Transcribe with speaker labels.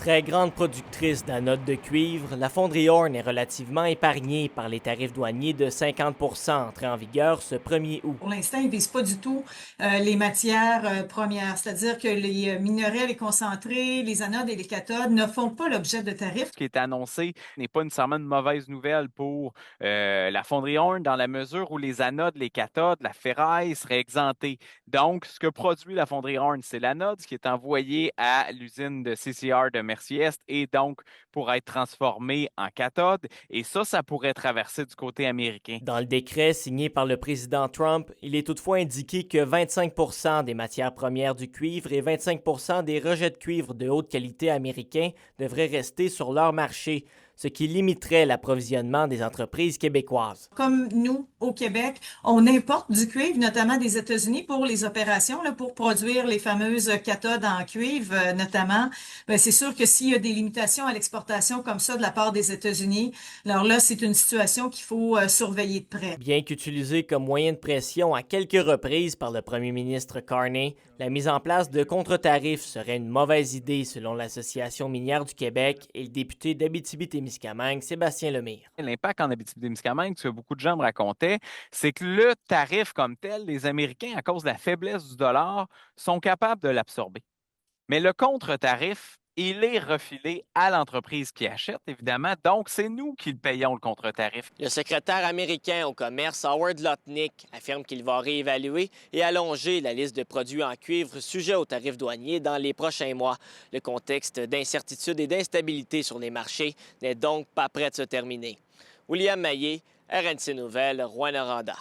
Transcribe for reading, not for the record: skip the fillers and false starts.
Speaker 1: Très grande productrice d'anodes de cuivre, la fonderie Horn est relativement épargnée par les tarifs douaniers de 50 entrés en vigueur ce 1er août.
Speaker 2: Pour l'instant, ils ne visent pas du tout les matières premières, c'est-à-dire que les minerais, les concentrés, les anodes et les cathodes ne font pas l'objet de tarifs.
Speaker 3: Ce qui est annoncé n'est pas nécessairement une mauvaise nouvelle pour la fonderie Horn dans la mesure où les anodes, les cathodes, la ferraille seraient exemptées. Donc, ce que produit la fonderie Horn, c'est l'anode, ce qui est envoyé à l'usine de CCR de Mercier-Est et donc pour être transformé en cathode. Et ça pourrait traverser du côté américain.
Speaker 1: Dans le décret signé par le président Trump, il est toutefois indiqué que 25 des matières premières du cuivre et 25 des rejets de cuivre de haute qualité américains devraient rester sur leur marché, ce qui limiterait l'approvisionnement des entreprises québécoises.
Speaker 2: Comme nous, au Québec, on importe du cuivre, notamment des États-Unis, pour les opérations, là, pour produire les fameuses cathodes en cuivre, notamment. Ben, c'est sûr que s'il y a des limitations à l'exportation comme ça de la part des États-Unis, alors là, c'est une situation qu'il faut surveiller de près.
Speaker 1: Bien qu'utilisée comme moyen de pression à quelques reprises par le premier ministre Carney, la mise en place de contre-tarifs serait une mauvaise idée selon l'Association minière du Québec et le député d'Abitibi-Témiscamingue, Sébastien Lemire.
Speaker 3: L'impact en Abitibi-Témiscamingue, ce que beaucoup de gens me racontaient, c'est que le tarif comme tel, les Américains, à cause de la faiblesse du dollar, sont capables de l'absorber. Mais le contre-tarif, il est refilé à l'entreprise qui achète, évidemment. Donc, c'est nous qui le payons, le contre-tarif.
Speaker 1: Le secrétaire américain au commerce, Howard Lutnick, affirme qu'il va réévaluer et allonger la liste de produits en cuivre sujets aux tarifs douaniers dans les prochains mois. Le contexte d'incertitude et d'instabilité sur les marchés n'est donc pas prêt de se terminer. William Maillé, RNC Nouvelles, Rouyn-Noranda.